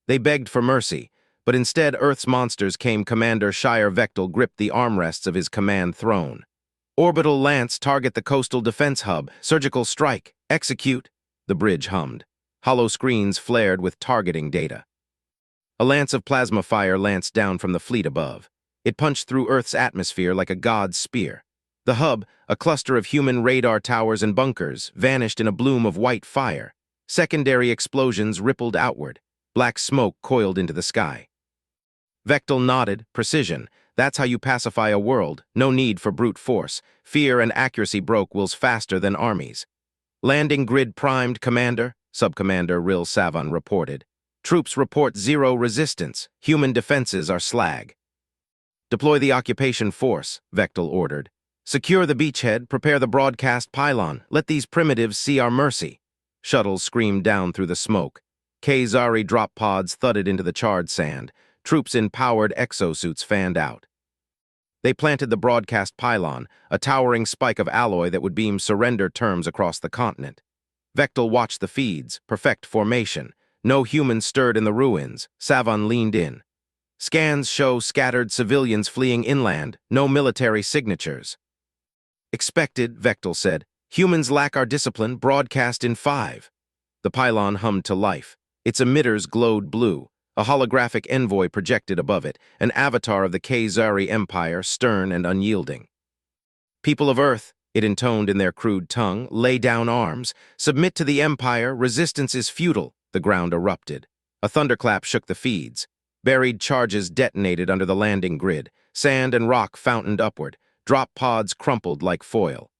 They begged for mercy, but instead Earth's monsters came. Commander Shire Vectel gripped the armrests of his command throne. Orbital lance target the coastal defense hub. Surgical strike. Execute. The bridge hummed. Hollow screens flared with targeting data. A lance of plasma fire lanced down from the fleet above. It punched through Earth's atmosphere like a god's spear. The hub, a cluster of human radar towers and bunkers, vanished in a bloom of white fire. Secondary explosions rippled outward. Black smoke coiled into the sky. Vectel nodded. Precision. That's how you pacify a world. No need for brute force. Fear and accuracy broke wills faster than armies. Landing grid primed, Commander, Subcommander Ril Savan reported. Troops report zero resistance. Human defenses are slag. Deploy the occupation force, Vectel ordered. Secure the beachhead, prepare the broadcast pylon. Let these primitives see our mercy. Shuttles screamed down through the smoke. K-Zari drop pods thudded into the charred sand. Troops in powered exosuits fanned out. They planted the broadcast pylon, a towering spike of alloy that would beam surrender terms across the continent. Vectel watched the feeds, perfect formation. No humans stirred in the ruins. Savan leaned in. Scans show scattered civilians fleeing inland, no military signatures. Expected, Vectel said. Humans lack our discipline, broadcast in 5. The pylon hummed to life. Its emitters glowed blue. A holographic envoy projected above it, an avatar of the K-Zari Empire, stern and unyielding. People of Earth, it intoned in their crude tongue, lay down arms. Submit to the Empire, resistance is futile. The ground erupted. A thunderclap shook the feeds. Buried charges detonated under the landing grid. Sand and rock fountained upward. Drop pods crumpled like foil.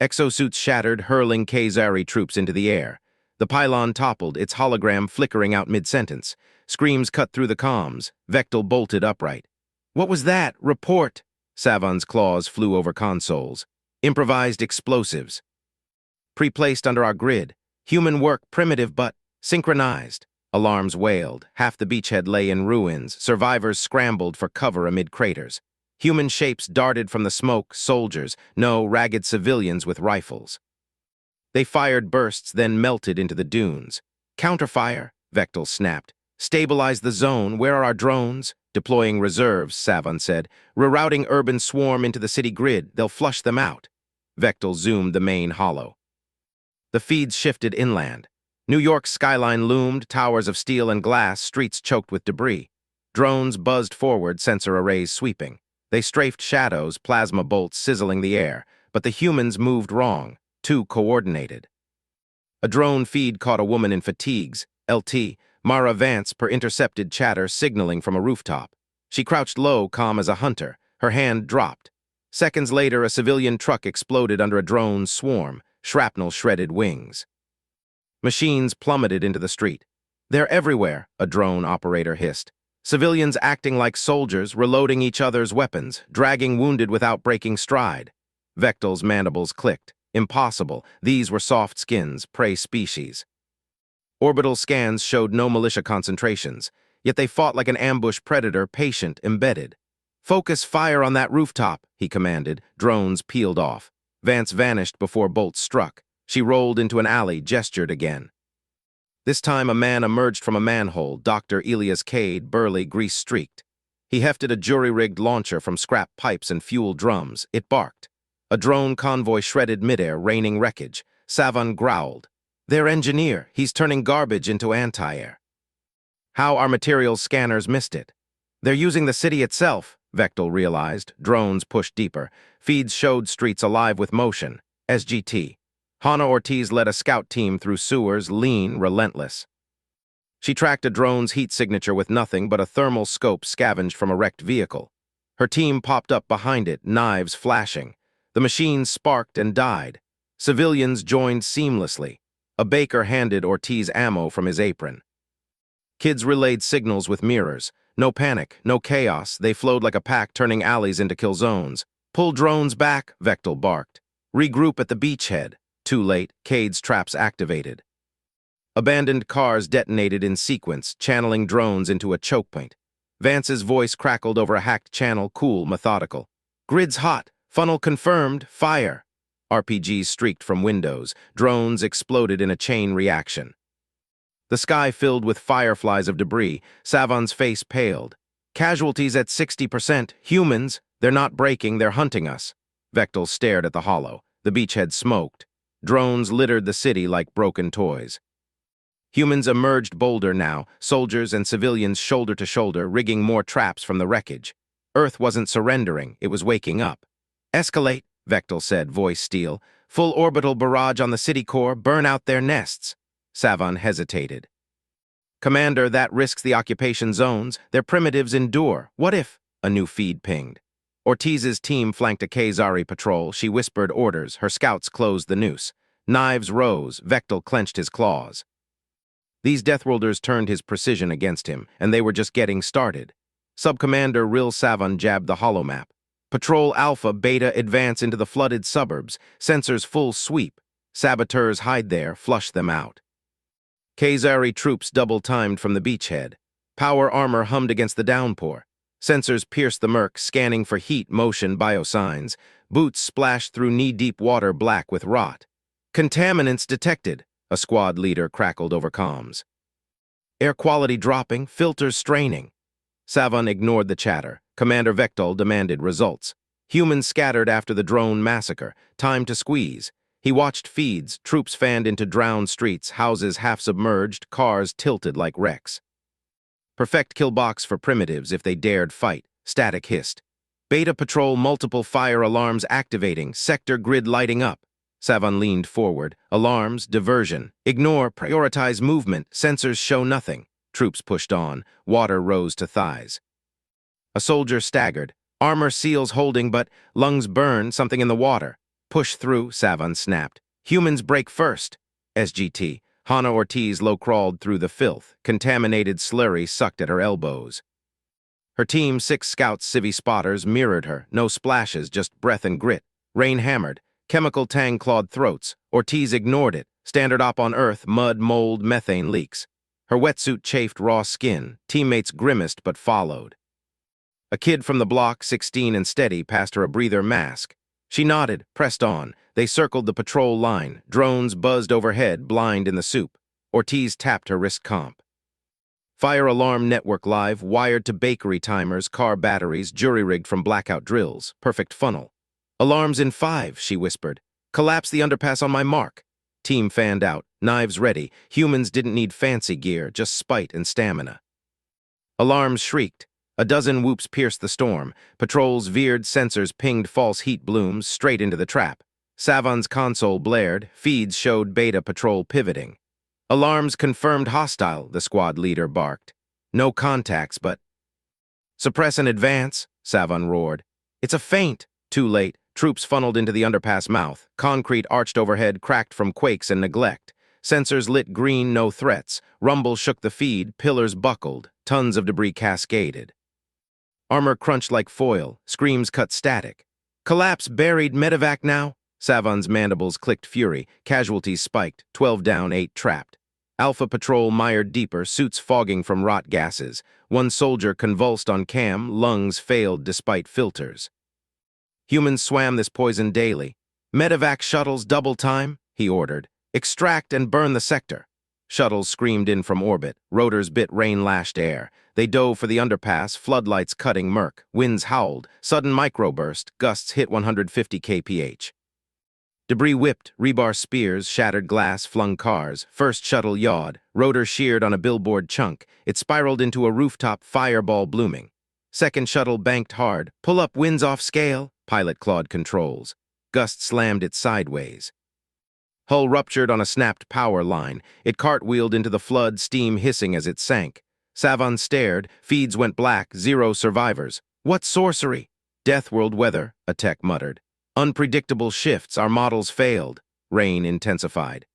Exosuits shattered, hurling K-Zari troops into the air. The pylon toppled, its hologram flickering out mid-sentence. Screams cut through the comms. Vectel bolted upright. What was that? Report! Savan's claws flew over consoles. Improvised explosives. Pre-placed under our grid. Human work primitive but synchronized. Alarms wailed. Half the beachhead lay in ruins. Survivors scrambled for cover amid craters. Human shapes darted from the smoke, soldiers, no ragged civilians with rifles. They fired bursts, then melted into the dunes. Counterfire, Vectel snapped. Stabilize the zone. Where are our drones? Deploying reserves, Savan said. Rerouting urban swarm into the city grid. They'll flush them out. Vectel zoomed the main hollow. The feeds shifted inland. New York's skyline loomed, towers of steel and glass, streets choked with debris. Drones buzzed forward, sensor arrays sweeping. They strafed shadows, plasma bolts sizzling the air, but the humans moved wrong, too coordinated. A drone feed caught a woman in fatigues, LT, Mara Vance per intercepted chatter signaling from a rooftop. She crouched low, calm as a hunter. Her hand dropped. Seconds later, a civilian truck exploded under a drone's swarm. Shrapnel shredded wings. Machines plummeted into the street. They're everywhere, a drone operator hissed. Civilians acting like soldiers, reloading each other's weapons, dragging wounded without breaking stride. Vectel's mandibles clicked. Impossible. These were soft skins, prey species. Orbital scans showed no militia concentrations, yet they fought like an ambush predator, patient, embedded. Focus fire on that rooftop, he commanded. Drones peeled off. Vance vanished before bolts struck. She rolled into an alley, gestured again. This time a man emerged from a manhole, Dr. Elias Cade, burly, grease-streaked. He hefted a jury-rigged launcher from scrap pipes and fuel drums. It barked. A drone convoy shredded midair, raining wreckage. Savan growled. Their engineer, he's turning garbage into anti-air. How our materials scanners missed it. They're using the city itself, Vectel realized. Drones pushed deeper. Feeds showed streets alive with motion. SGT. Hannah Ortiz led a scout team through sewers, lean, relentless. She tracked a drone's heat signature with nothing but a thermal scope scavenged from a wrecked vehicle. Her team popped up behind it, knives flashing. The machine sparked and died. Civilians joined seamlessly. A baker handed Ortiz ammo from his apron. Kids relayed signals with mirrors. No panic, no chaos. They flowed like a pack, turning alleys into kill zones. Pull drones back, Vectel barked. Regroup at the beachhead. Too late, Cade's traps activated. Abandoned cars detonated in sequence, channeling drones into a choke point. Vance's voice crackled over a hacked channel, cool, methodical. Grid's hot. Funnel confirmed. Fire. RPGs streaked from windows. Drones exploded in a chain reaction. The sky filled with fireflies of debris. Savon's face paled. Casualties at 60%. Humans, they're not breaking, they're hunting us. Vectel stared at the hollow. The beachhead smoked. Drones littered the city like broken toys. Humans emerged bolder now, soldiers and civilians shoulder to shoulder, rigging more traps from the wreckage. Earth wasn't surrendering, it was waking up. Escalate, Vectel said, voice steel. Full orbital barrage on the city core, burn out their nests. Savon hesitated. Commander, that risks the occupation zones. Their primitives endure. What if? A new feed pinged. Ortiz's team flanked a Kazari patrol. She whispered orders. Her scouts closed the noose. Knives rose. Vectel clenched his claws. These Deathworlders turned his precision against him, and they were just getting started. Subcommander Ril Savon jabbed the holomap. Patrol Alpha, Beta advance into the flooded suburbs. Sensors full sweep. Saboteurs hide there, flush them out. Kazari troops double-timed from the beachhead. Power armor hummed against the downpour. Sensors pierced the murk, scanning for heat, motion, biosigns. Boots splashed through knee-deep water black with rot. Contaminants detected, a squad leader crackled over comms. Air quality dropping, filters straining. Savon ignored the chatter. Commander Vectel demanded results. Humans scattered after the drone massacre. Time to squeeze. He watched feeds, troops fanned into drowned streets, houses half-submerged, cars tilted like wrecks. Perfect kill box for primitives if they dared fight, static hissed. Beta patrol multiple fire alarms activating, sector grid lighting up. Savon leaned forward. Alarms, diversion. Ignore, prioritize movement, sensors show nothing. Troops pushed on, water rose to thighs. A soldier staggered. Armor seals holding, but lungs burn, something in the water. Push through, Savon snapped. Humans break first. SGT. Hana Ortiz low-crawled through the filth. Contaminated slurry sucked at her elbows. Her team, 6 scouts, civvy spotters, mirrored her. No splashes, just breath and grit. Rain hammered. Chemical tang clawed throats. Ortiz ignored it. Standard op on Earth, mud, mold, methane leaks. Her wetsuit chafed raw skin. Teammates grimaced but followed. A kid from the block, 16 and steady, passed her a breather mask. She nodded, pressed on. They circled the patrol line. Drones buzzed overhead, blind in the soup. Ortiz tapped her wrist comp. Fire alarm network live, wired to bakery timers, car batteries, jury-rigged from blackout drills. Perfect funnel. Alarms in 5, she whispered. Collapse the underpass on my mark. Team fanned out, knives ready. Humans didn't need fancy gear, just spite and stamina. Alarms shrieked. A dozen whoops pierced the storm. Patrols veered, sensors pinged false heat blooms straight into the trap. Savon's console blared. Feeds showed Beta patrol pivoting. Alarms confirmed hostile, the squad leader barked. No contacts, but... Suppress and advance, Savon roared. It's a feint. Too late. Troops funneled into the underpass mouth. Concrete arched overhead, cracked from quakes and neglect. Sensors lit green, no threats. Rumble shook the feed, pillars buckled. Tons of debris cascaded. Armor crunched like foil, screams cut static. Collapse buried, medevac now? Savon's mandibles clicked fury, casualties spiked, 12 down, 8 trapped. Alpha patrol mired deeper, suits fogging from rot gases. One soldier convulsed on cam, lungs failed despite filters. Humans swam this poison daily. Medevac shuttles double time, he ordered. Extract and burn the sector. Shuttles screamed in from orbit, rotors bit rain-lashed air. They dove for the underpass, floodlights cutting murk. Winds howled, sudden microburst, gusts hit 150 kph. Debris whipped, rebar spears, shattered glass, flung cars. First shuttle yawed, rotor sheared on a billboard chunk. It spiraled into a rooftop fireball blooming. Second shuttle banked hard. Pull up, winds off scale. Pilot clawed controls. Gust slammed it sideways. Hull ruptured on a snapped power line. It cartwheeled into the flood, steam hissing as it sank. Savon stared. Feeds went black. 0 survivors. What sorcery? Deathworld weather, a tech muttered. Unpredictable shifts. Our models failed. Rain intensified.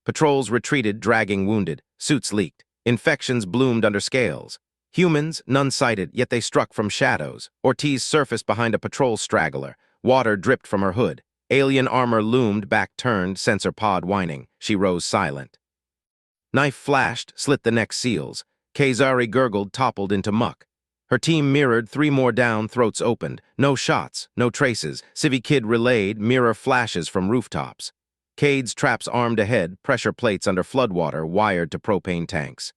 Patrols retreated, dragging wounded. Suits leaked. Infections bloomed under scales. Humans, none sighted, yet they struck from shadows. Ortiz surfaced behind a patrol straggler. Water dripped from her hood. Alien armor loomed, back turned, sensor pod whining. She rose silent. Knife flashed, slit the neck seals. Kazari gurgled, toppled into muck. Her team mirrored, 3 more down, throats opened. No shots, no traces. Civvy Kid relayed, mirror flashes from rooftops. Cade's traps armed ahead, pressure plates under floodwater wired to propane tanks.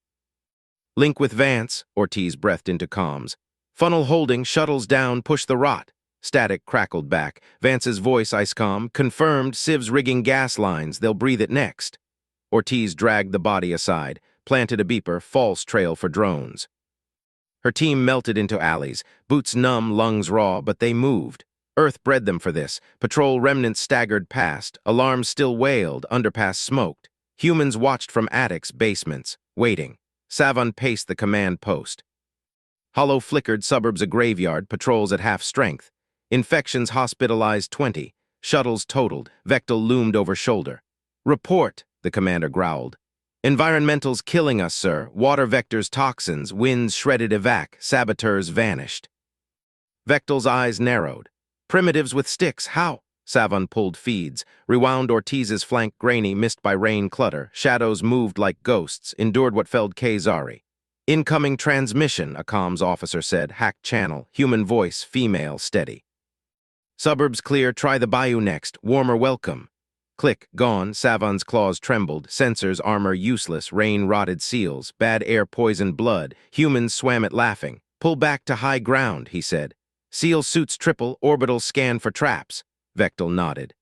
Link with Vance, Ortiz breathed into comms. Funnel holding, shuttles down, push the rot. Static crackled back. Vance's voice, ICECOM, confirmed, Civ's rigging gas lines, they'll breathe it next. Ortiz dragged the body aside, planted a beeper, false trail for drones. Her team melted into alleys, boots numb, lungs raw, but they moved. Earth bred them for this. Patrol remnants staggered past, alarms still wailed, underpass smoked. Humans watched from attics, basements, waiting. Savon paced the command post. Hollow flickered, suburbs a graveyard, patrols at half strength. Infections hospitalized 20. Shuttles totaled, Vectel loomed over shoulder. Report, the commander growled. Environmentals killing us, sir. Water vectors toxins, winds shredded evac, saboteurs vanished. Vectel's eyes narrowed. Primitives with sticks, how? Savon pulled feeds, rewound Ortiz's flank grainy, missed by rain clutter. Shadows moved like ghosts, endured what felled Kazari. Incoming transmission, a comms officer said, hacked channel, human voice, female, steady. Suburbs clear, try the bayou next, warmer welcome. Click, gone, Savon's claws trembled, sensors, armor useless, rain-rotted seals, bad air poisoned blood, humans swam it laughing. Pull back to high ground, he said. Seal suits triple, orbital scan for traps. Vectel nodded.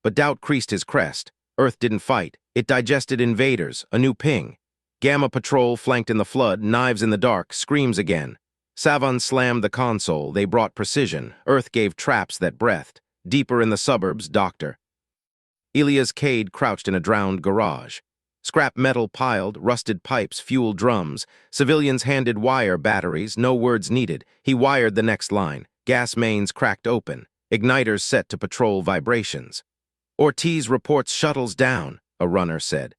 But doubt creased his crest. Earth didn't fight. It digested invaders, a new ping. Gamma patrol flanked in the flood, knives in the dark, screams again. Savon slammed the console, they brought precision. Earth gave traps that breathed. Deeper in the suburbs, doctor. Elias Cade crouched in a drowned garage. Scrap metal piled, rusted pipes, fuel drums. Civilians handed wire batteries, no words needed. He wired the next line. Gas mains cracked open. Igniters set to patrol vibrations. Ortiz reports shuttles down, a runner said.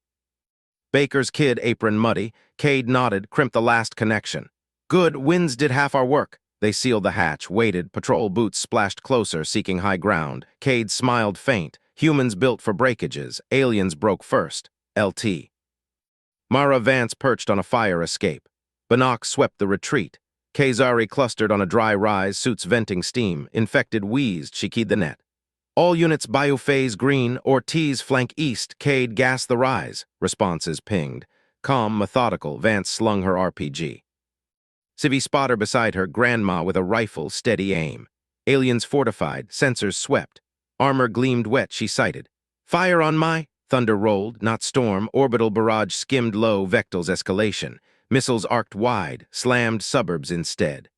Baker's kid, apron muddy. Cade nodded, crimped the last connection. Good, winds did half our work. They sealed the hatch, waited. Patrol boots splashed closer, seeking high ground. Cade smiled faint. Humans built for breakages. Aliens broke first. LT. Mara Vance perched on a fire escape. Bannock swept the retreat. Kazari clustered on a dry rise, suits venting steam. Infected wheezed, she keyed the net. All units biophase green, Ortiz flank east, Cade gas the rise. Responses pinged. Calm, methodical, Vance slung her RPG. Civvy spotter beside her, grandma with a rifle, steady aim. Aliens fortified, sensors swept. Armor gleamed wet, she sighted. Fire on my... Thunder rolled, not storm, orbital barrage skimmed low, Vectel's escalation. Missiles arced wide, slammed suburbs instead.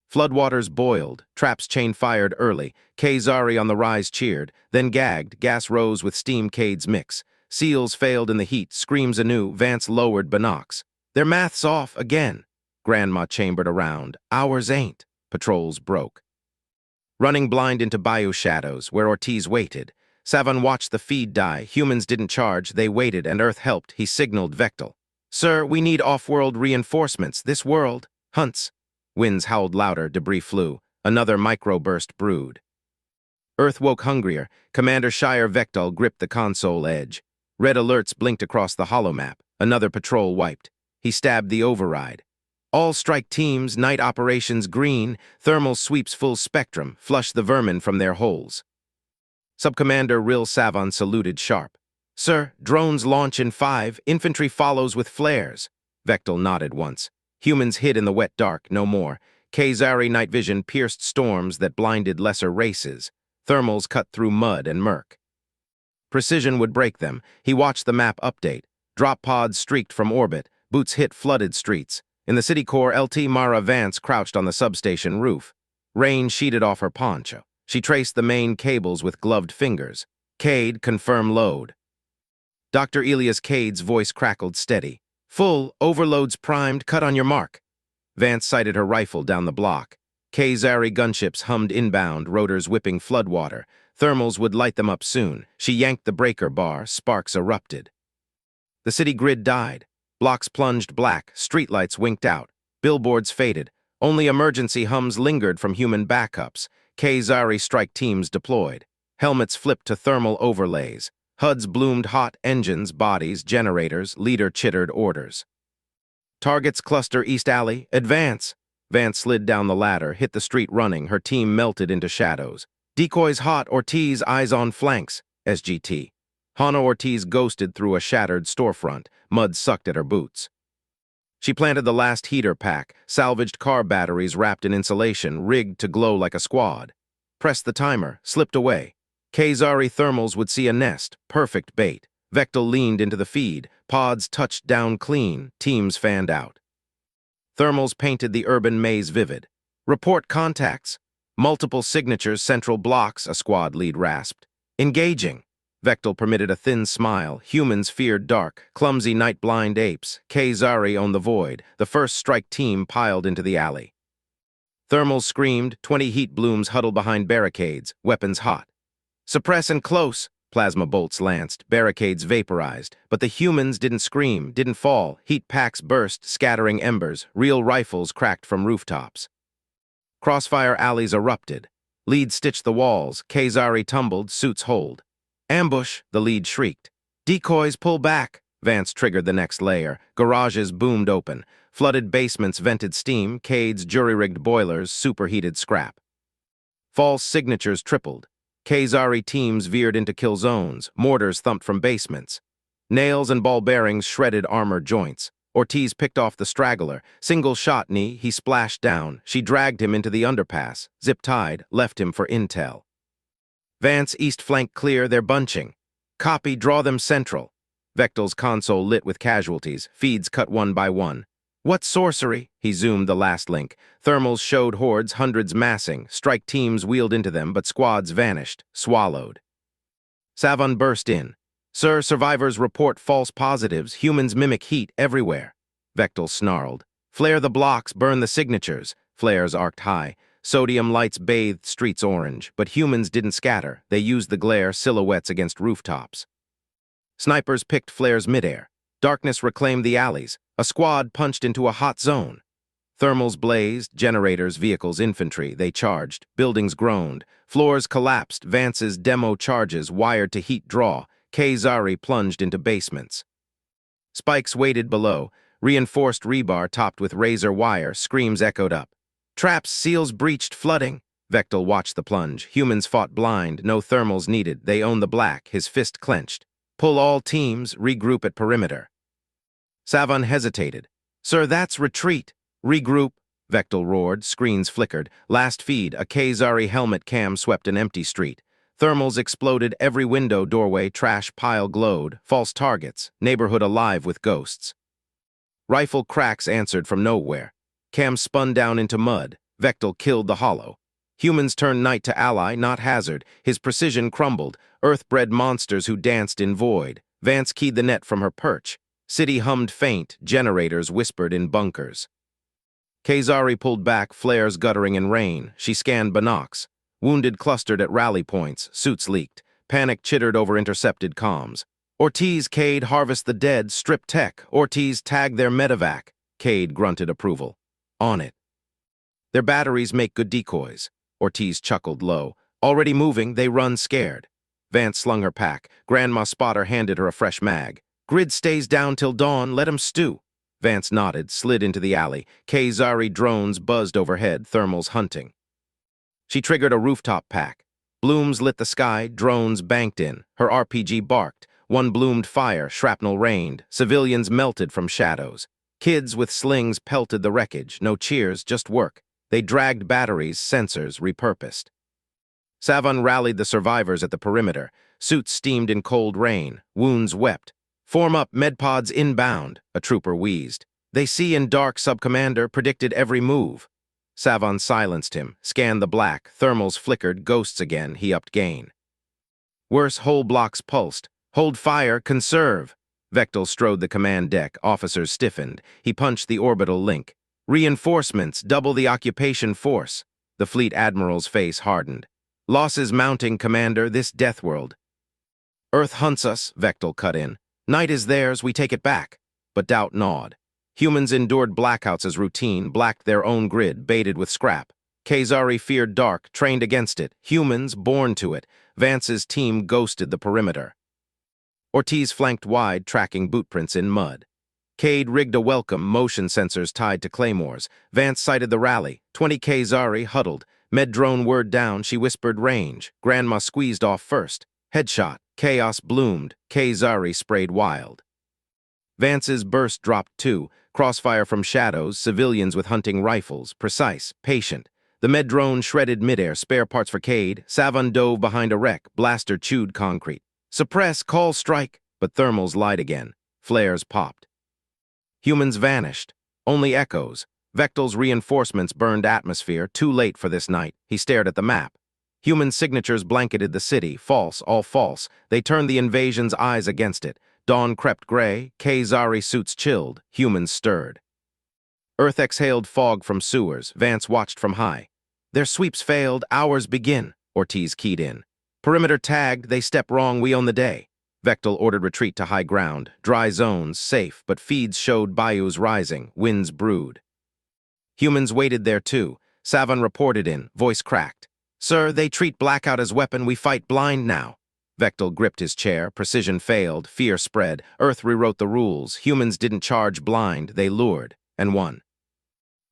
Floodwaters boiled, traps chain-fired early. Kazari on the rise cheered, then gagged, gas rose with steam. Cade's mix. Seals failed in the heat, screams anew, Vance lowered Binocs. Their math's off again. Grandma chambered around. Ours ain't. Patrols broke. Running blind into bayou shadows, where Ortiz waited. Savon watched the feed die. Humans didn't charge, they waited, and Earth helped. He signaled Vectel. Sir, we need off-world reinforcements. This world hunts. Winds howled louder, debris flew. Another microburst brewed. Earth woke hungrier. Commander Shire Vectel gripped the console edge. Red alerts blinked across the holomap. Another patrol wiped. He stabbed the override. All strike teams, night operations green. Thermal sweeps full spectrum, flush the vermin from their holes. Subcommander Ril Savon saluted sharp. Sir, drones launch in 5, infantry follows with flares. Vectel nodded once. Humans hid in the wet dark, no more. Kazari night vision pierced storms that blinded lesser races. Thermals cut through mud and murk. Precision would break them. He watched the map update. Drop pods streaked from orbit. Boots hit flooded streets. In the city core, LT Mara Vance crouched on the substation roof. Rain sheeted off her poncho. She traced the main cables with gloved fingers. Cade, confirm load. Dr. Elias Cade's voice crackled steady. Full, overloads primed, cut on your mark. Vance sighted her rifle down the block. Kazari gunships hummed inbound, rotors whipping floodwater. Thermals would light them up soon. She yanked the breaker bar, sparks erupted. The city grid died. Blocks plunged black, streetlights winked out. Billboards faded. Only emergency hums lingered from human backups. Kazari strike teams deployed. Helmets flipped to thermal overlays. HUDs bloomed hot, engines, bodies, generators, leader chittered orders. Targets cluster East Alley, advance. Vance slid down the ladder, hit the street running, her team melted into shadows. Decoys hot, Ortiz eyes on flanks. SGT. Hana Ortiz ghosted through a shattered storefront, mud sucked at her boots. She planted the last heater pack, salvaged car batteries wrapped in insulation, rigged to glow like a squad. Pressed the timer, slipped away. Kazari thermals would see a nest, perfect bait. Vectel leaned into the feed, pods touched down clean, teams fanned out. Thermals painted the urban maze vivid. Report contacts. Multiple signatures, central blocks, a squad lead rasped. Engaging. Vectel permitted a thin smile. Humans feared dark, clumsy night-blind apes. Kazari owned the void. The first strike team piled into the alley. Thermals screamed, 20 heat blooms huddled behind barricades, weapons hot. Suppress and close, plasma bolts lanced, barricades vaporized. But the humans didn't scream, didn't fall. Heat packs burst, scattering embers. Real rifles cracked from rooftops. Crossfire alleys erupted. Lead stitched the walls. Kazari tumbled, suits hold. Ambush, the lead shrieked. Decoys, pull back. Vance triggered the next layer. Garages boomed open. Flooded basements vented steam. Cades, jury-rigged boilers, superheated scrap. False signatures tripled. Kazari teams veered into kill zones. Mortars thumped from basements. Nails and ball bearings shredded armor joints. Ortiz picked off the straggler. Single shot knee, he splashed down. She dragged him into the underpass. Zip-tied, left him for intel. Vance, east flank clear, they're bunching. Copy, draw them central. Vectel's console lit with casualties, feeds cut one by one. What sorcery? He zoomed the last link. Thermals showed hordes, hundreds massing. Strike teams wheeled into them, but squads vanished, swallowed. Savon burst in. Sir, survivors report false positives. Humans mimic heat everywhere. Vectel snarled. Flare the blocks, burn the signatures. Flares arced high. Sodium lights bathed streets orange, but humans didn't scatter. They used the glare, silhouettes against rooftops. Snipers picked flares midair. Darkness reclaimed the alleys. A squad punched into a hot zone. Thermals blazed, generators, vehicles, infantry. They charged. Buildings groaned. Floors collapsed. Vance's demo charges wired to heat draw. Kazari plunged into basements. Spikes waited below. Reinforced rebar topped with razor wire. Screams echoed up. Traps, seals breached, flooding. Vectel watched the plunge. Humans fought blind. No thermals needed. They owned the black. His fist clenched. Pull all teams. Regroup at perimeter. Savon hesitated. Sir, that's retreat. Regroup. Vectel roared. Screens flickered. Last feed. A Kazari helmet cam swept an empty street. Thermals exploded. Every window, doorway, trash pile glowed. False targets. Neighborhood alive with ghosts. Rifle cracks answered from nowhere. Cam spun down into mud. Vectel killed the hollow. Humans turned night to ally, not hazard. His precision crumbled. Earth-bred monsters who danced in void. Vance keyed the net from her perch. City hummed faint. Generators whispered in bunkers. Kazari pulled back, flares guttering in rain. She scanned binocs. Wounded clustered at rally points. Suits leaked. Panic chittered over intercepted comms. Ortiz, Cade, harvest the dead, strip tech. Ortiz, tag their medevac. Cade grunted approval. On it. Their batteries make good decoys. Ortiz chuckled low. Already moving, they run scared. Vance slung her pack. Grandma Spotter handed her a fresh mag. Grid stays down till dawn, let 'em stew. Vance nodded, slid into the alley. Kazari drones buzzed overhead, thermals hunting. She triggered a rooftop pack. Blooms lit the sky, drones banked in. Her RPG barked. One bloomed fire, shrapnel rained. Civilians melted from shadows. Kids with slings pelted the wreckage. No cheers, just work. They dragged batteries, sensors, repurposed. Savon rallied the survivors at the perimeter. Suits steamed in cold rain. Wounds wept. Form up, medpods inbound, a trooper wheezed. They see in dark, sub-commander predicted every move. Savon silenced him, scanned the black. Thermals flickered, ghosts again. He upped gain. Worse, whole blocks pulsed. Hold fire, conserve. Vectel strode the command deck. Officers stiffened. He punched the orbital link. Reinforcements, double the occupation force. The fleet admiral's face hardened. Losses mounting, Commander, this death world. Earth hunts us, Vectel cut in. Night is theirs, we take it back. But doubt gnawed. Humans endured blackouts as routine, blacked their own grid, baited with scrap. Kazari feared dark, trained against it. Humans, born to it. Vance's team ghosted the perimeter. Ortiz flanked wide, tracking bootprints in mud. Cade rigged a welcome, motion sensors tied to claymores. Vance sighted the rally. 20 Kazari huddled. Med drone word down, she whispered range. Grandma squeezed off first. Headshot. Chaos bloomed. K-Zari sprayed wild. Vance's burst dropped too. Crossfire from shadows, civilians with hunting rifles, precise, patient. The med drone shredded midair, spare parts for Cade. Savon dove behind a wreck, blaster chewed concrete. Suppress, call strike, but thermals lied again. Flares popped. Humans vanished. Only echoes. Vectel's reinforcements burned atmosphere, too late for this night. He stared at the map. Human signatures blanketed the city, false, all false. They turned the invasion's eyes against it. Dawn crept gray, K-Zari suits chilled, humans stirred. Earth exhaled fog from sewers, Vance watched from high. Their sweeps failed, ours begin, Ortiz keyed in. Perimeter tagged, they step wrong, we own the day. Vectel ordered retreat to high ground, dry zones, safe, but feeds showed bayous rising, winds brewed. Humans waited there too. Savon reported in, voice cracked. Sir, they treat blackout as weapon, we fight blind now. Vectel gripped his chair, precision failed, fear spread. Earth rewrote the rules, humans didn't charge blind, they lured, and won.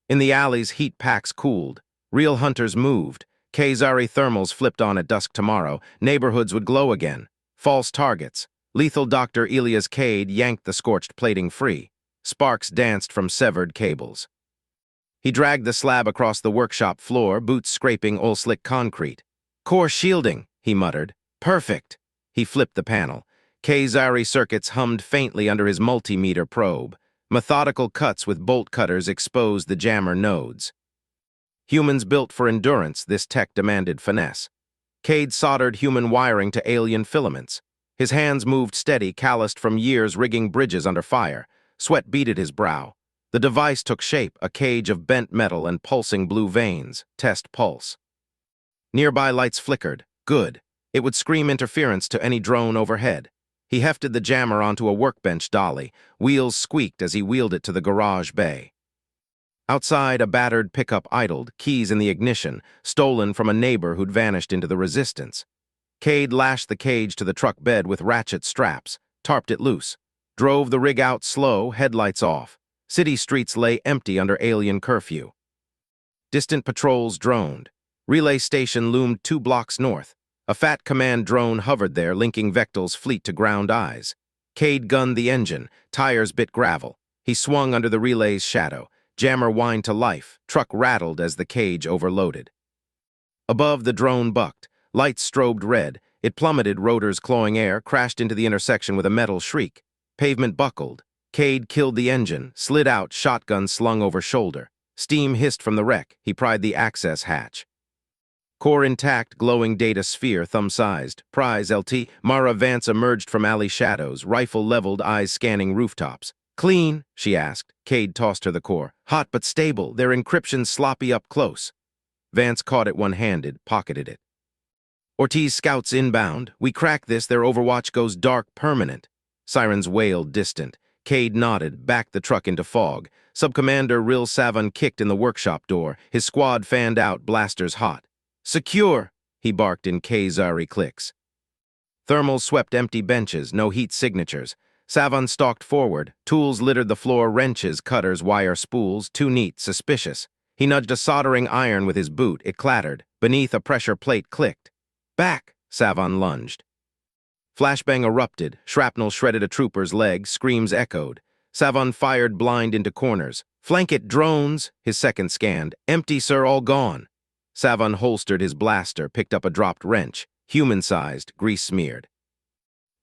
In the alleys, heat packs cooled. Real hunters moved. K-Zari thermals flipped on at dusk tomorrow. Neighborhoods would glow again. False targets. Lethal Dr. Elias Cade yanked the scorched plating free. Sparks danced from severed cables. He dragged the slab across the workshop floor, boots scraping oil-slick concrete. Core shielding, he muttered. Perfect. He flipped the panel. K-Zari circuits hummed faintly under his multimeter probe. Methodical cuts with bolt cutters exposed the jammer nodes. Humans built for endurance, this tech demanded finesse. Cade soldered human wiring to alien filaments. His hands moved steady, calloused from years rigging bridges under fire. Sweat beaded his brow. The device took shape, a cage of bent metal and pulsing blue veins. Test pulse. Nearby lights flickered. Good. It would scream interference to any drone overhead. He hefted the jammer onto a workbench dolly. Wheels squeaked as he wheeled it to the garage bay. Outside, a battered pickup idled, keys in the ignition, stolen from a neighbor who'd vanished into the resistance. Cade lashed the cage to the truck bed with ratchet straps, tarped it loose, drove the rig out slow, headlights off. City streets lay empty under alien curfew. Distant patrols droned. Relay station loomed 2 blocks north. A fat command drone hovered there, linking Vectel's fleet to ground eyes. Cade gunned the engine, tires bit gravel. He swung under the relay's shadow. Jammer whined to life, truck rattled as the cage overloaded. Above, the drone bucked. Lights strobed red. It plummeted, rotors clawing air, crashed into the intersection with a metal shriek. Pavement buckled. Cade killed the engine, slid out, shotgun slung over shoulder. Steam hissed from the wreck. He pried the access hatch. Core intact, glowing data sphere, thumb-sized. Prize, LT. Mara Vance emerged from alley shadows, rifle leveled, eyes scanning rooftops. Clean, she asked. Cade tossed her the core. Hot but stable, their encryption sloppy up close. Vance caught it one-handed, pocketed it. Ortiz scouts inbound. We crack this, their overwatch goes dark permanent. Sirens wailed distant. Cade nodded, backed the truck into fog. Subcommander Ril Savon kicked in the workshop door. His squad fanned out, blasters hot. Secure, he barked in K-Zari clicks. Thermals swept empty benches, no heat signatures. Savon stalked forward. Tools littered the floor, wrenches, cutters, wire spools, too neat, suspicious. He nudged a soldering iron with his boot. It clattered. Beneath, a pressure plate clicked. Back, Savon lunged. Flashbang erupted. Shrapnel shredded a trooper's leg. Screams echoed. Savon fired blind into corners. Flank it, drones, his second scanned. Empty, sir, all gone. Savon holstered his blaster, picked up a dropped wrench. Human-sized, grease-smeared.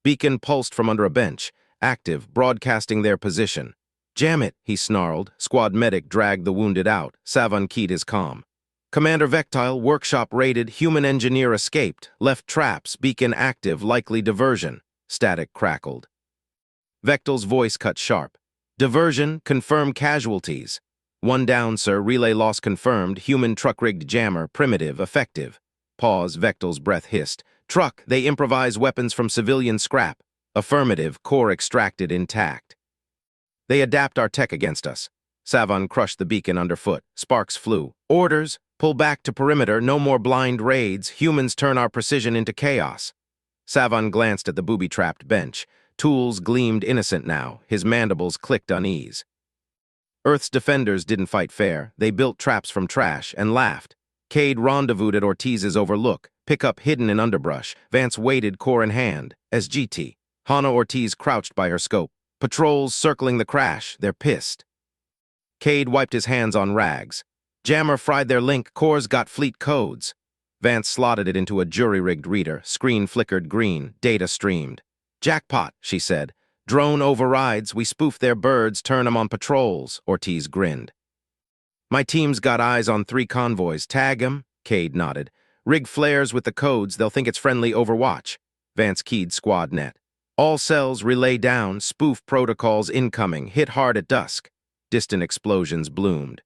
Beacon pulsed from under a bench. Active, broadcasting their position. Jam it, he snarled. Squad medic dragged the wounded out. Savon keyed his comm. Commander Vectile, workshop raided, human engineer escaped. Left traps, beacon active, likely diversion. Static crackled. Vectile's voice cut sharp. Diversion, confirm casualties. One down, sir, relay loss confirmed, human truck-rigged jammer, primitive, effective. Pause, Vectile's breath hissed. Truck, they improvise weapons from civilian scrap. Affirmative, core extracted intact. They adapt our tech against us. Savon crushed the beacon underfoot. Sparks flew. Orders, pull back to perimeter, no more blind raids, humans turn our precision into chaos. Savon glanced at the booby-trapped bench. Tools gleamed innocent now, his mandibles clicked unease. Earth's defenders didn't fight fair. They built traps from trash and laughed. Cade rendezvoused at Ortiz's overlook. pickup hidden in underbrush. Vance waited, core in hand. As GT. Hannah Ortiz crouched by her scope. Patrols circling the crash. They're pissed. Cade wiped his hands on rags. Jammer fried their link. Cores got fleet codes. Vance slotted it into a jury-rigged reader. Screen flickered green. Data streamed. Jackpot, she said. Drone overrides. We spoof their birds, turn 'em on patrols. Ortiz grinned. My team's got eyes on 3 convoys. Tag 'em? Cade nodded. Rig flares with the codes. They'll think it's friendly Overwatch. Vance keyed squad net. All cells relay down. Spoof protocols incoming. Hit hard at dusk. Distant explosions bloomed.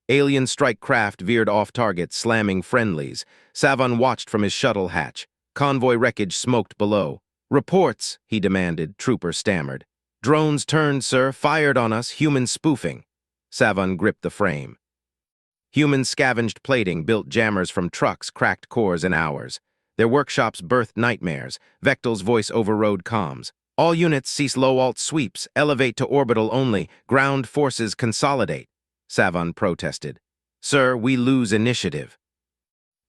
Alien strike craft veered off target, slamming friendlies. Savon watched from his shuttle hatch. Convoy wreckage smoked below. Reports, he demanded, trooper stammered. Drones turned, sir, fired on us, human spoofing. Savon gripped the frame. Humans scavenged plating, built jammers from trucks, cracked cores in hours. Their workshops birthed nightmares. Vectel's voice overrode comms. All units cease low-alt sweeps, elevate to orbital only, ground forces consolidate. Savon protested. Sir, we lose initiative.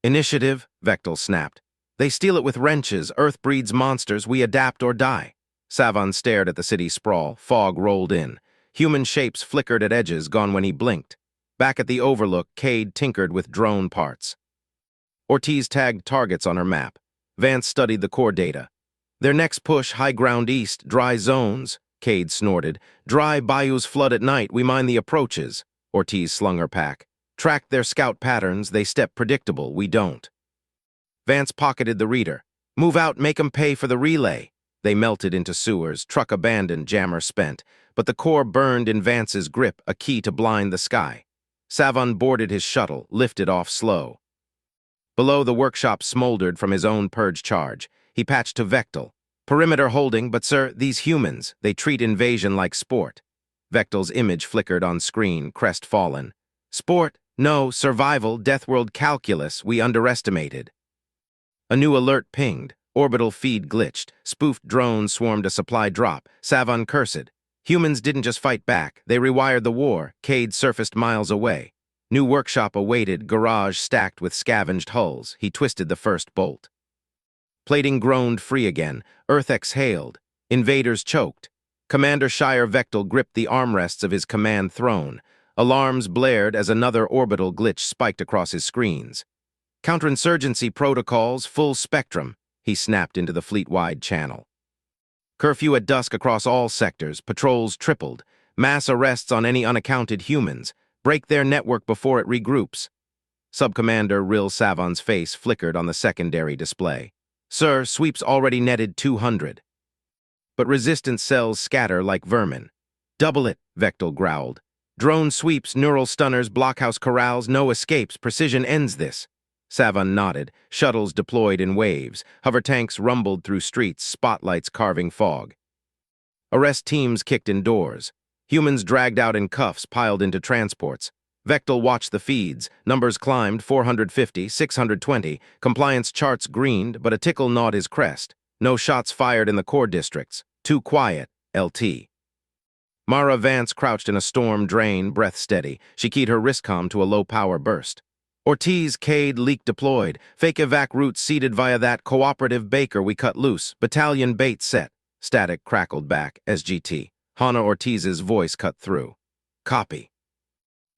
Initiative? Vectel snapped. They steal it with wrenches. Earth breeds monsters. We adapt or die. Savon stared at the city sprawl. Fog rolled in. Human shapes flickered at edges, gone when he blinked. Back at the overlook, Cade tinkered with drone parts. Ortiz tagged targets on her map. Vance studied the core data. Their next push, high ground east, dry zones, Cade snorted. Dry bayous flood at night. We mine the approaches. Ortiz slung her pack. Tracked their scout patterns. They step predictable. We don't. Vance pocketed the reader. Move out, make 'em pay for the relay. They melted into sewers, truck abandoned, jammer spent. But the core burned in Vance's grip, a key to blind the sky. Savon boarded his shuttle, lifted off slow. Below, the workshop smoldered from his own purge charge. He patched to Vectel. Perimeter holding, but sir, these humans, they treat invasion like sport. Vectel's image flickered on screen, crestfallen. Sport? No, survival, Deathworld calculus, we underestimated. A new alert pinged. Orbital feed glitched. Spoofed drones swarmed a supply drop. Savon cursed. Humans didn't just fight back. They rewired the war. Cade surfaced miles away. New workshop awaited, garage stacked with scavenged hulls. He twisted the first bolt. Plating groaned free again. Earth exhaled. Invaders choked. Commander Shire Vectel gripped the armrests of his command throne. Alarms blared as another orbital glitch spiked across his screens. Counterinsurgency protocols, full spectrum, he snapped into the fleet-wide channel. Curfew at dusk across all sectors, patrols tripled, mass arrests on any unaccounted humans, break their network before it regroups. Subcommander Ril Savon's face flickered on the secondary display. Sir, sweeps already netted 200. But resistance cells scatter like vermin. Double it, Vectel growled. Drone sweeps, neural stunners, blockhouse corrals, no escapes, precision ends this. Savon nodded. Shuttles deployed in waves. Hover tanks rumbled through streets, spotlights carving fog. Arrest teams kicked indoors. Humans dragged out in cuffs, piled into transports. Vectel watched the feeds. Numbers climbed, 450, 620. Compliance charts greened, but a tickle gnawed his crest. No shots fired in the core districts. Too quiet, LT. Mara Vance crouched in a storm drain, breath steady. She keyed her wristcom to a low-power burst. Ortiz, Cade, leak deployed. Fake evac route seeded via that cooperative baker we cut loose. Battalion bait set. Static crackled back. SGT. Hannah Ortiz's voice cut through. Copy.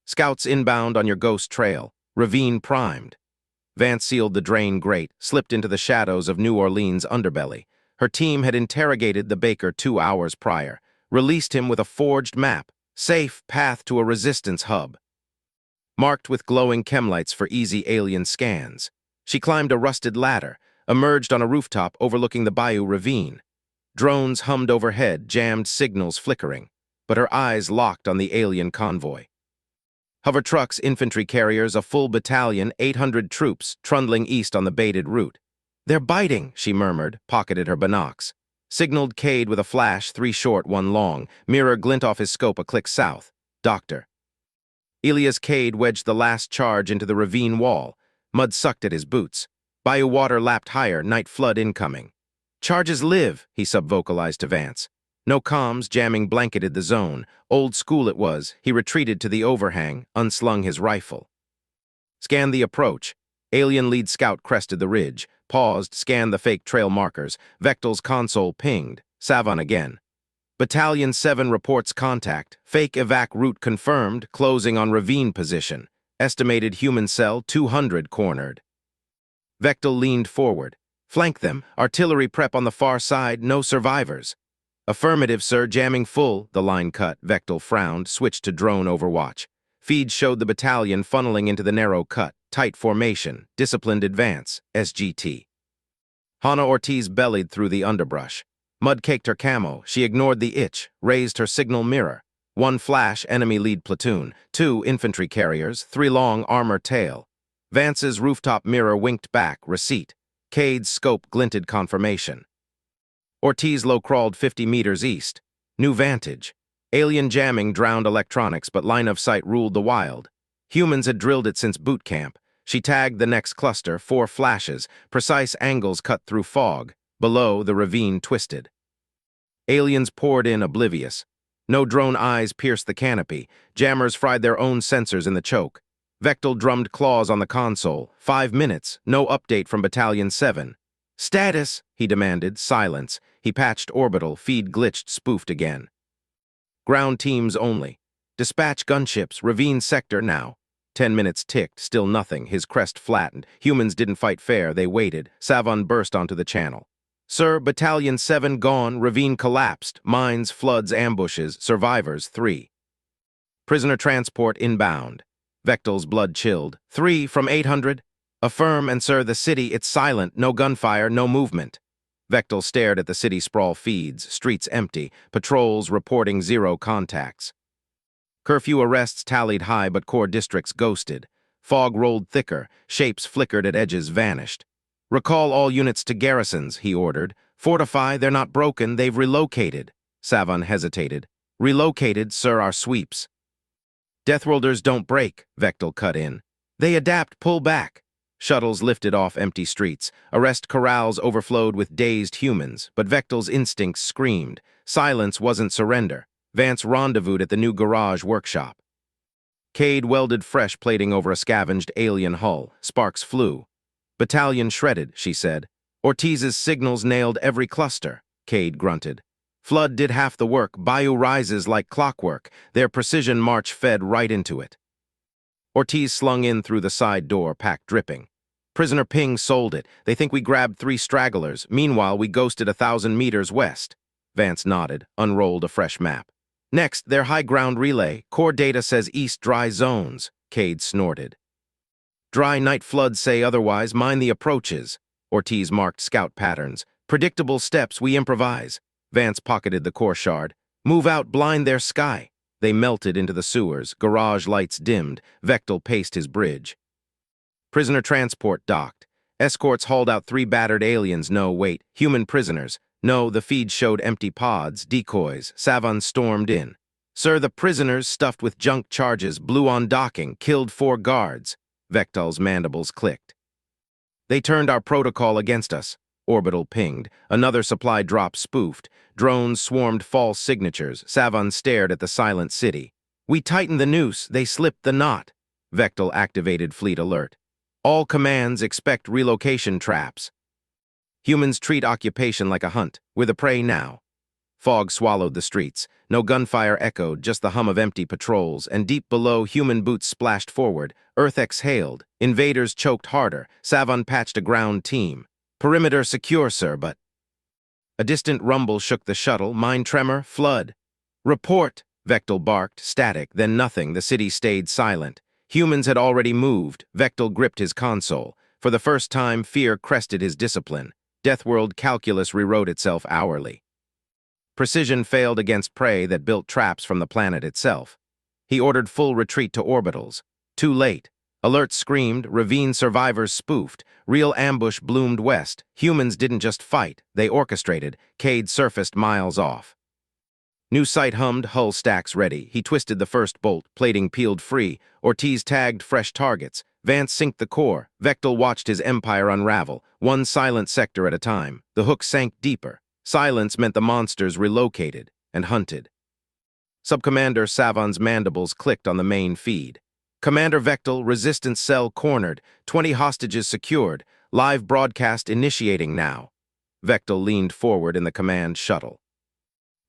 Scouts inbound on your ghost trail. Ravine primed. Vance sealed the drain grate, slipped into the shadows of New Orleans' underbelly. Her team had interrogated the baker 2 hours prior. Released him with a forged map. Safe path to a resistance hub. Marked with glowing chemlights for easy alien scans. She climbed a rusted ladder, emerged on a rooftop overlooking the Bayou ravine. Drones hummed overhead, jammed signals flickering, but her eyes locked on the alien convoy. Hover trucks, infantry carriers, a full battalion, 800 troops, trundling east on the baited route. They're biting, she murmured, pocketed her binocs. Signaled Cade with a flash, 3 short, 1 long, mirror glint off his scope a click south. Doctor. Elias Cade wedged the last charge into the ravine wall. Mud sucked at his boots. Bayou water lapped higher, night flood incoming. Charges live, he subvocalized to Vance. No comms, jamming blanketed the zone. Old school it was. He retreated to the overhang, unslung his rifle. Scanned the approach. Alien lead scout crested the ridge, paused, scanned the fake trail markers. Vectel's console pinged. Savon again. Battalion 7 reports contact. Fake evac route confirmed, closing on ravine position. Estimated human cell 200 cornered. Vectel leaned forward. Flank them. Artillery prep on the far side, no survivors. Affirmative, sir, jamming full. The line cut. Vectel frowned, switched to drone overwatch. Feeds showed the battalion funneling into the narrow cut. Tight formation. Disciplined advance. SGT. Hannah Ortiz bellied through the underbrush. Mud caked her camo. She ignored the itch, raised her signal mirror. 1 flash, enemy lead platoon. 2 infantry carriers. 3 long, armor tail. Vance's rooftop mirror winked back, receipt. Cade's scope glinted confirmation. Ortiz low-crawled 50 meters east. New vantage. Alien jamming drowned electronics, but line of sight ruled the wild. Humans had drilled it since boot camp. She tagged the next cluster, 4 flashes, precise angles cut through fog. Below, the ravine twisted. Aliens poured in oblivious. No drone eyes pierced the canopy. Jammers fried their own sensors in the choke. Vectel drummed claws on the console. 5 minutes, no update from Battalion 7. Status, he demanded. Silence. He patched orbital, feed glitched, spoofed again. Ground teams only. Dispatch gunships, ravine sector now. 10 minutes ticked, still nothing. His crest flattened. Humans didn't fight fair, they waited. Savon burst onto the channel. Sir, Battalion 7 gone, ravine collapsed. Mines, floods, ambushes, survivors 3. Prisoner transport inbound. Vectel's blood chilled. 3 from 800? Affirm, and sir, the city, it's silent, no gunfire, no movement. Vectel stared at the city sprawl feeds, streets empty, patrols reporting 0 contacts. Curfew arrests tallied high, but core districts ghosted. Fog rolled thicker, shapes flickered at edges vanished. Recall all units to garrisons, he ordered. Fortify, they're not broken, they've relocated. Savon hesitated. Relocated, sir, our sweeps. Deathworlders don't break, Vectel cut in. They adapt, pull back. Shuttles lifted off empty streets. Arrest corrals overflowed with dazed humans, but Vectel's instincts screamed. Silence wasn't surrender. Vance rendezvoused at the new garage workshop. Cade welded fresh plating over a scavenged alien hull. Sparks flew. Battalion shredded, she said. Ortiz's signals nailed every cluster, Cade grunted. Flood did half the work. Bayou rises like clockwork. Their precision march fed right into it. Ortiz slung in through the side door, pack dripping. Prisoner Ping sold it. They think we grabbed 3 stragglers. Meanwhile, we ghosted 1,000 meters west. Vance nodded, unrolled a fresh map. Next, their high ground relay. Core data says east dry zones. Cade snorted. Dry night floods say otherwise. Mind the approaches. Ortiz marked scout patterns. Predictable steps, we improvise. Vance pocketed the core shard. Move out, blind their sky. They melted into the sewers. Garage lights dimmed. Vectel paced his bridge. Prisoner transport docked. Escorts hauled out 3 battered aliens. No, wait, human prisoners. No, the feed showed empty pods, decoys. Savon stormed in. Sir, the prisoners, stuffed with junk charges, blew on docking, killed 4 guards. Vectel's mandibles clicked. They turned our protocol against us. Orbital pinged. Another supply drop spoofed. Drones swarmed false signatures. Savon stared at the silent city. We tightened the noose. They slipped the knot. Vectel activated fleet alert. All commands expect relocation traps. Humans treat occupation like a hunt. We're the prey now. Fog swallowed the streets. No gunfire echoed, just the hum of empty patrols, and deep below, human boots splashed forward. Earth exhaled. Invaders choked harder. Savon patched a ground team. Perimeter secure, sir, but... A distant rumble shook the shuttle. Mine tremor, flood. Report, Vectel barked, static, then nothing. The city stayed silent. Humans had already moved. Vectel gripped his console. For the first time, fear crested his discipline. Deathworld calculus rewrote itself hourly. Precision failed against prey that built traps from the planet itself. He ordered full retreat to orbitals. Too late. Alert screamed, ravine survivors spoofed. Real ambush bloomed west. Humans didn't just fight, they orchestrated. Cade surfaced miles off. New sight hummed, hull stacks ready. He twisted the first bolt, plating peeled free. Ortiz tagged fresh targets. Vance synced the core. Vectel watched his empire unravel, one silent sector at a time. The hook sank deeper. Silence meant the monsters relocated and hunted. Subcommander Savon's mandibles clicked on the main feed. Commander Vectel, resistance cell cornered, 20 hostages secured, live broadcast initiating now. Vectel leaned forward in the command shuttle.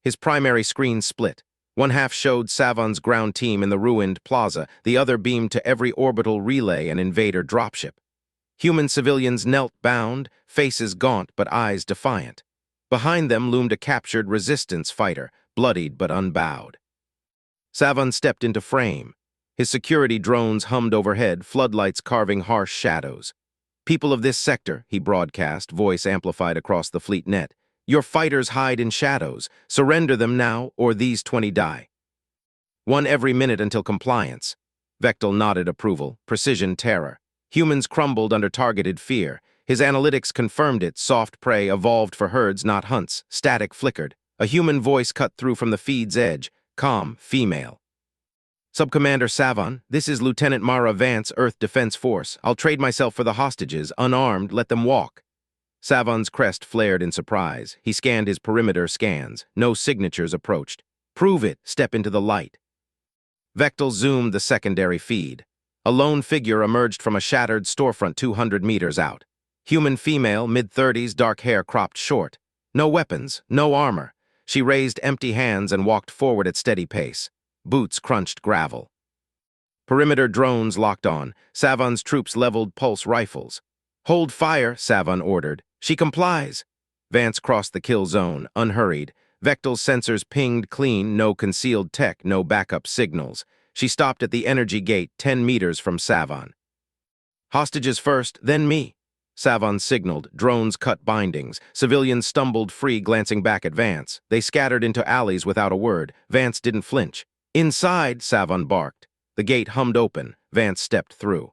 His primary screen split. One half showed Savon's ground team in the ruined plaza, the other beamed to every orbital relay and invader dropship. Human civilians knelt bound, faces gaunt but eyes defiant. Behind them loomed a captured resistance fighter, bloodied but unbowed. Savon stepped into frame. His security drones hummed overhead, floodlights carving harsh shadows. "People of this sector," he broadcast, voice amplified across the fleet net, "your fighters hide in shadows. Surrender them now, or these 20 die. One every minute until compliance." Vectel nodded approval, precision terror. Humans crumbled under targeted fear. His analytics confirmed it. Soft prey evolved for herds, not hunts. Static flickered. A human voice cut through from the feed's edge. Calm, female. "Subcommander Savon, this is Lieutenant Mara Vance, Earth Defense Force. I'll trade myself for the hostages. Unarmed, let them walk." Savon's crest flared in surprise. He scanned his perimeter scans. No signatures approached. "Prove it. Step into the light." Vectel zoomed the secondary feed. A lone figure emerged from a shattered storefront 200 meters out. Human female, mid-30s, dark hair cropped short. No weapons, no armor. She raised empty hands and walked forward at steady pace. Boots crunched gravel. Perimeter drones locked on. Savon's troops leveled pulse rifles. "Hold fire," Savon ordered. "She complies." Vance crossed the kill zone, unhurried. Vectel's sensors pinged clean, no concealed tech, no backup signals. She stopped at the energy gate 10 meters from Savon. "Hostages first, then me." Savon signaled. Drones cut bindings. Civilians stumbled free, glancing back at Vance. They scattered into alleys without a word. Vance didn't flinch. "Inside," Savon barked. The gate hummed open. Vance stepped through.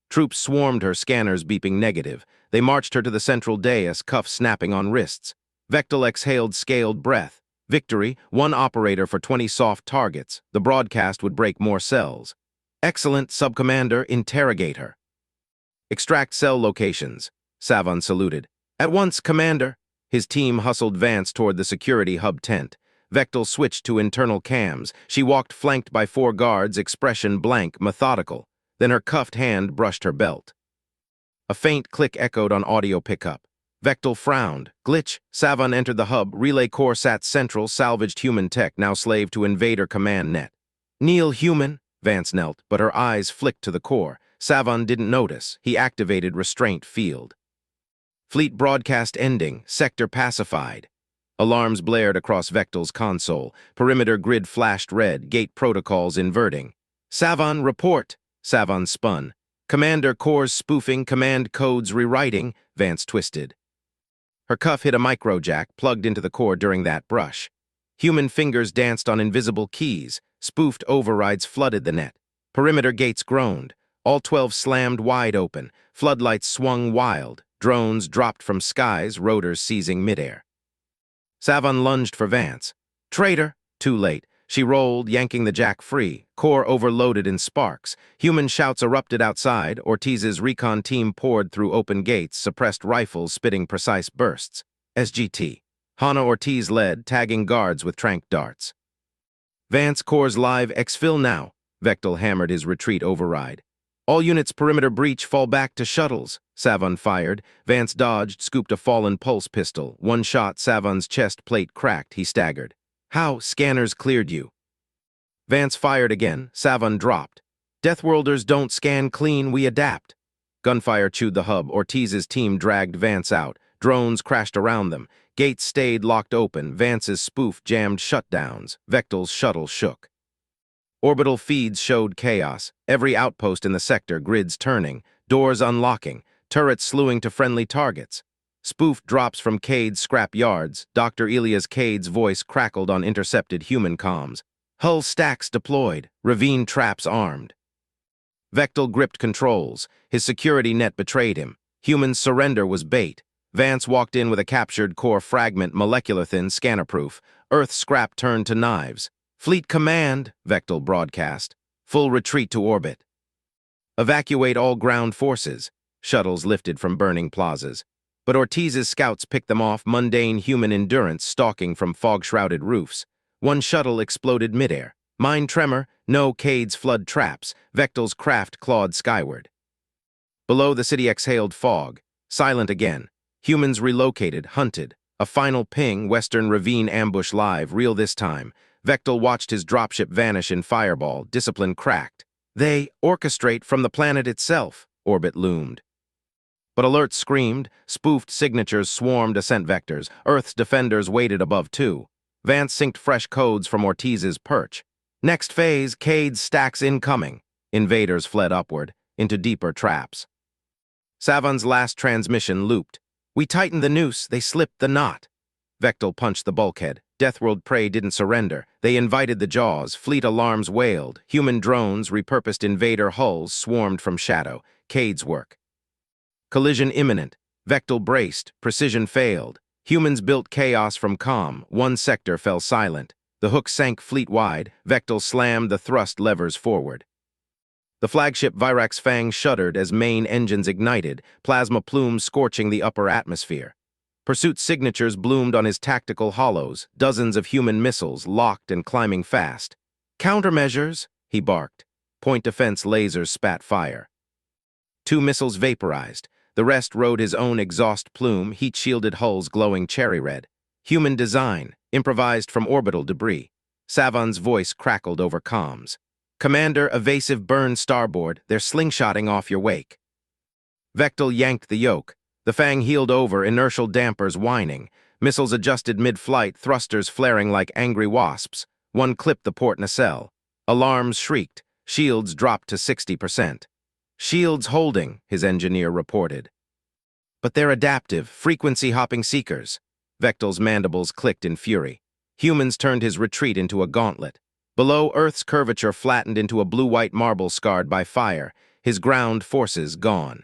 Troops swarmed her, scanners beeping negative. They marched her to the central dais, cuffs snapping on wrists. Vectel exhaled scaled breath. Victory, 1 operator for 20 soft targets. The broadcast would break more cells. "Excellent, Subcommander, interrogate her." "Extract cell locations," Savon saluted. "At once, Commander." His team hustled Vance toward the security hub tent. Vectel switched to internal cams. She walked flanked by 4 guards, expression blank, methodical. Then her cuffed hand brushed her belt. A faint click echoed on audio pickup. Vectel frowned. Glitch. Savon entered the hub. Relay core sat central, salvaged human tech, now slave to invader command net. "Kneel, human." Vance knelt, but her eyes flicked to the core. Savon didn't notice. He activated restraint field. Fleet broadcast ending. Sector pacified. Alarms blared across Vectel's console. Perimeter grid flashed red. Gate protocols inverting. "Savon, report." Savon spun. "Commander, cores spoofing, command codes rewriting." Vance twisted. Her cuff hit a microjack, plugged into the core during that brush. Human fingers danced on invisible keys. Spoofed overrides flooded the net. Perimeter gates groaned. All 12 slammed wide open. Floodlights swung wild. Drones dropped from skies, rotors seizing midair. Savon lunged for Vance. "Traitor!" Too late. She rolled, yanking the jack free. Core overloaded in sparks. Human shouts erupted outside. Ortiz's recon team poured through open gates, suppressed rifles spitting precise bursts. SGT. Hana Ortiz led, tagging guards with tranq darts. "Vance, cores live, exfil now." Vectel hammered his retreat override. "All units perimeter breach, fall back to shuttles." Savon fired. Vance dodged, scooped a fallen pulse pistol. One shot, Savon's chest plate cracked. He staggered. "How? Scanners cleared you." Vance fired again. Savon dropped. "Deathworlders don't scan clean, we adapt." Gunfire chewed the hub. Ortiz's team dragged Vance out. Drones crashed around them. Gates stayed locked open. Vance's spoof jammed shutdowns. Vectel's shuttle shook. Orbital feeds showed chaos. Every outpost in the sector, grids turning, doors unlocking, turrets slewing to friendly targets. Spoofed drops from Cade's scrap yards. Dr. Elias Cade's voice crackled on intercepted human comms. Hull stacks deployed, ravine traps armed. Vectel gripped controls. His security net betrayed him. Human surrender was bait. Vance walked in with a captured core fragment, molecular-thin, scanner-proof. Earth scrap turned to knives. "Fleet command," Vectel broadcast. "Full retreat to orbit. Evacuate all ground forces." Shuttles lifted from burning plazas. But Ortiz's scouts picked them off, mundane human endurance stalking from fog-shrouded roofs. One shuttle exploded midair. "Mine tremor," No Cade's flood traps. Vectel's craft clawed skyward. Below, the city exhaled fog. Silent again. Humans relocated, hunted. A final ping, Western Ravine ambush live, real this time. Vectel watched his dropship vanish in fireball, discipline cracked. They orchestrate from the planet itself, orbit loomed. But alerts screamed, spoofed signatures swarmed ascent vectors, Earth's defenders waited above too. Vance synced fresh codes from Ortiz's perch. Next phase, Cade's stacks incoming. Invaders fled upward, into deeper traps. Savon's last transmission looped. We tightened the noose, they slipped the knot. Vectel punched the bulkhead. Deathworld prey didn't surrender. They invited the jaws, fleet alarms wailed. Human drones, repurposed invader hulls, swarmed from shadow. Cade's work. Collision imminent. Vectel braced. Precision failed. Humans built chaos from calm. One sector fell silent. The hook sank fleet-wide. Vectel slammed the thrust levers forward. The flagship Virax Fang shuddered as main engines ignited, plasma plumes scorching the upper atmosphere. Pursuit signatures bloomed on his tactical hollows, dozens of human missiles locked and climbing fast. Countermeasures, he barked. Point defense lasers spat fire. 2 missiles vaporized. The rest rode his own exhaust plume, heat-shielded hulls glowing cherry red. Human design, improvised from orbital debris. Savon's voice crackled over comms. Commander, evasive burn starboard, they're slingshotting off your wake. Vectel yanked the yoke. The Fang heeled over, inertial dampers whining. Missiles adjusted mid-flight, thrusters flaring like angry wasps. One clipped the port nacelle. Alarms shrieked. Shields dropped to 60%. Shields holding, his engineer reported. But they're adaptive, frequency-hopping seekers. Vectel's mandibles clicked in fury. Humans turned his retreat into a gauntlet. Below, Earth's curvature flattened into a blue-white marble scarred by fire, his ground forces gone.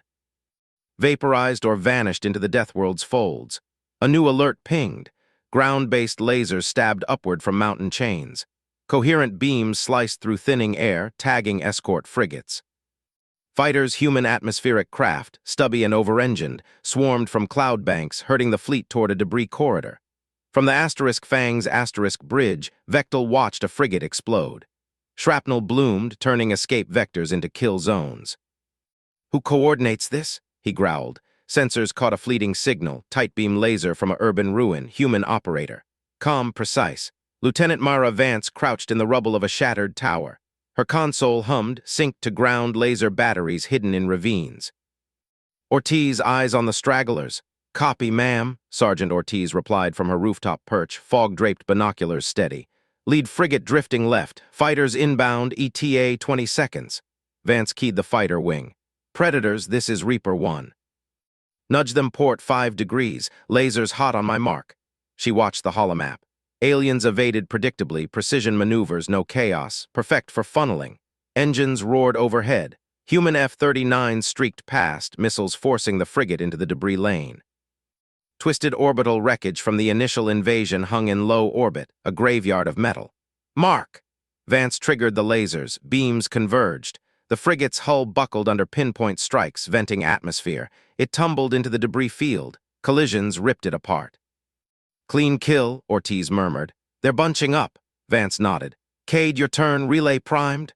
Vaporized or vanished into the Deathworld's folds. A new alert pinged. Ground-based lasers stabbed upward from mountain chains. Coherent beams sliced through thinning air, tagging escort frigates. Fighters' human atmospheric craft, stubby and over-engined, swarmed from cloud banks, herding the fleet toward a debris corridor. From the Asterisk Fang's Asterisk Bridge, Vectel watched a frigate explode. Shrapnel bloomed, turning escape vectors into kill zones. Who coordinates this? He growled. Sensors caught a fleeting signal, tight-beam laser from a urban ruin, human operator. Calm, precise. Lieutenant Mara Vance crouched in the rubble of a shattered tower. Her console hummed, synced to ground laser batteries hidden in ravines. Ortiz, eyes on the stragglers. Copy, ma'am, Sergeant Ortiz replied from her rooftop perch, fog-draped binoculars steady. Lead frigate drifting left. Fighters inbound, ETA 20 seconds. Vance keyed the fighter wing. Predators, this is Reaper 1. Nudge them port 5 degrees. Lasers hot on my mark. She watched the holomap. Aliens evaded predictably, precision maneuvers, no chaos, perfect for funneling. Engines roared overhead. Human F-39s streaked past, missiles forcing the frigate into the debris lane. Twisted orbital wreckage from the initial invasion hung in low orbit, a graveyard of metal. Mark! Vance triggered the lasers, beams converged. The frigate's hull buckled under pinpoint strikes, venting atmosphere. It tumbled into the debris field. Collisions ripped it apart. Clean kill, Ortiz murmured. They're bunching up. Vance nodded. Cade, your turn, relay primed?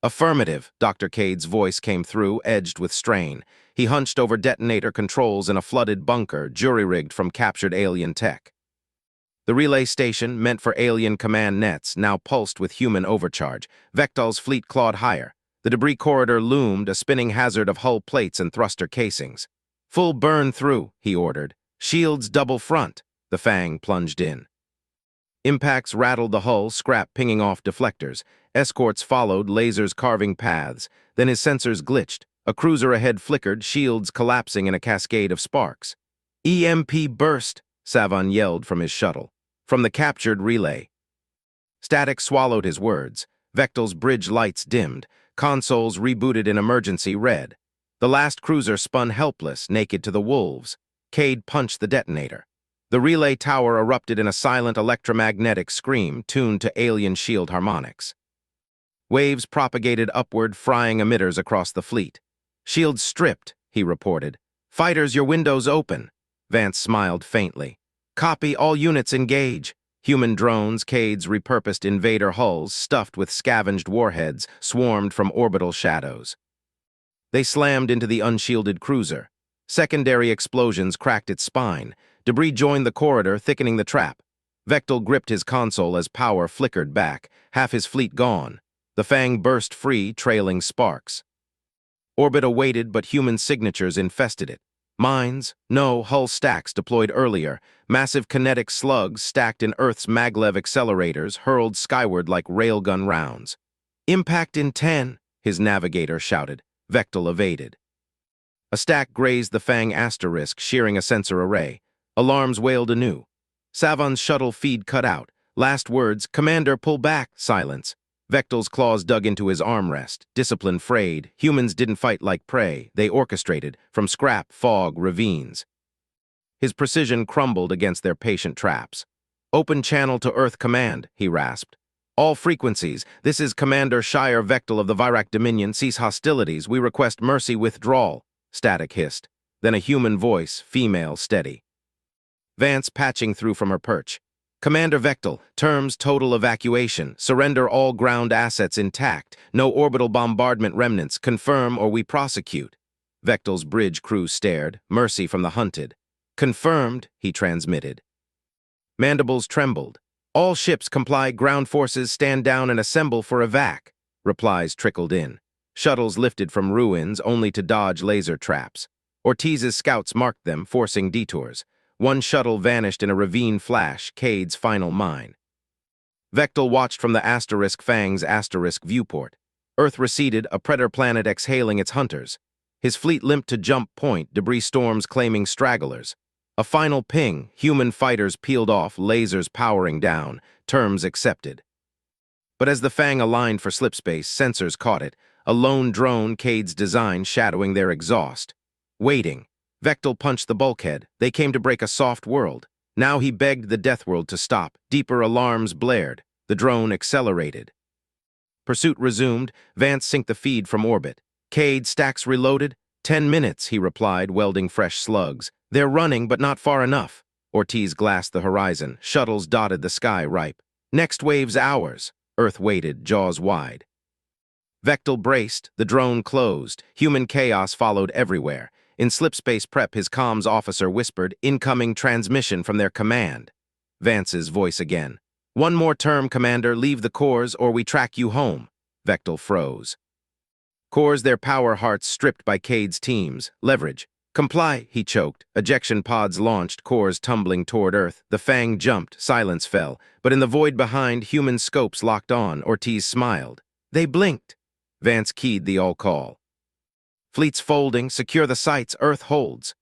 Affirmative, Dr. Cade's voice came through, edged with strain. He hunched over detonator controls in a flooded bunker, jury-rigged from captured alien tech. The relay station, meant for alien command nets, now pulsed with human overcharge. Vectel's fleet clawed higher. The debris corridor loomed, a spinning hazard of hull plates and thruster casings. Full burn through, he ordered. Shields double front. The Fang plunged in. Impacts rattled the hull, scrap pinging off deflectors. Escorts followed, lasers carving paths. Then his sensors glitched. A cruiser ahead flickered, shields collapsing in a cascade of sparks. EMP burst, Savon yelled from his shuttle. From the captured relay. Static swallowed his words. Vectel's bridge lights dimmed. Consoles rebooted in emergency red. The last cruiser spun helpless, naked to the wolves. Cade punched the detonator. The relay tower erupted in a silent electromagnetic scream tuned to alien shield harmonics. Waves propagated upward, frying emitters across the fleet. Shields stripped, he reported. Fighters, your windows open. Vance smiled faintly. Copy, all units engage. Human drones, Cade's repurposed invader hulls stuffed with scavenged warheads, swarmed from orbital shadows. They slammed into the unshielded cruiser. Secondary explosions cracked its spine. Debris joined the corridor, thickening the trap. Vectel gripped his console as power flickered back, half his fleet gone. The Fang burst free, trailing sparks. Orbit awaited, but human signatures infested it. Mines? No, hull stacks deployed earlier. Massive kinetic slugs stacked in Earth's maglev accelerators hurled skyward like railgun rounds. Impact in 10, his navigator shouted. Vectel evaded. A stack grazed the Fang asterisk, shearing a sensor array. Alarms wailed anew. Savon's shuttle feed cut out. Last words, "Commander, pull back." Silence. Vectel's claws dug into his armrest. Discipline frayed. Humans didn't fight like prey. They orchestrated, from scrap, fog, ravines. His precision crumbled against their patient traps. "Open channel to Earth Command," he rasped. "All frequencies. This is Commander Shire Vectel of the Virak Dominion. Cease hostilities. We request mercy withdrawal." Static hissed. Then a human voice, female, steady. Vance patching through from her perch. "Commander Vectel, terms total evacuation. Surrender all ground assets intact. No orbital bombardment remnants. Confirm or we prosecute." Vectel's bridge crew stared, mercy from the hunted. "Confirmed," he transmitted. Mandibles trembled. "All ships comply. Ground forces stand down and assemble for evac." Replies trickled in. Shuttles lifted from ruins only to dodge laser traps. Ortiz's scouts marked them, forcing detours. One shuttle vanished in a ravine flash, Cade's final mine. Vectel watched from the asterisk Fang's asterisk viewport. Earth receded, a predator planet exhaling its hunters. His fleet limped to jump point, debris storms claiming stragglers. A final ping, human fighters peeled off, lasers powering down, terms accepted. But as the Fang aligned for slipspace, sensors caught it, a lone drone, Cade's design, shadowing their exhaust. Waiting. Vectel punched the bulkhead. They came to break a soft world. Now he begged the death world to stop. Deeper alarms blared. The drone accelerated. Pursuit resumed. Vance synced the feed from orbit. "Cade, stacks reloaded?" 10 minutes, he replied, welding fresh slugs. "They're running, but not far enough." Ortiz glassed the horizon. Shuttles dotted the sky ripe. "Next wave's ours." Earth waited, jaws wide. Vectel braced. The drone closed. Human chaos followed everywhere. In slipspace prep, his comms officer whispered, "Incoming transmission from their command." Vance's voice again. "One more term, Commander. Leave the cores or we track you home." Vectel froze. Cores, their power hearts stripped by Cade's teams. Leverage. "Comply," he choked. Ejection pods launched, cores tumbling toward Earth. The Fang jumped. Silence fell. But in the void behind, human scopes locked on. Ortiz smiled. "They blinked." Vance keyed the all-call. "Fleets folding, secure the sites, Earth holds."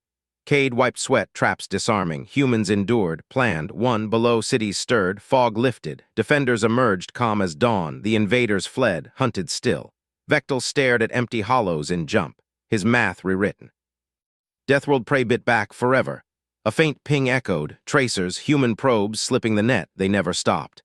Cade wiped sweat, traps disarming. Humans endured, planned. One, below, cities stirred, fog lifted. Defenders emerged, calm as dawn. The invaders fled, hunted still. Vectel stared at empty hollows in jump, his math rewritten. Deathworld prey bit back forever. A faint ping echoed, tracers, human probes slipping the net. They never stopped.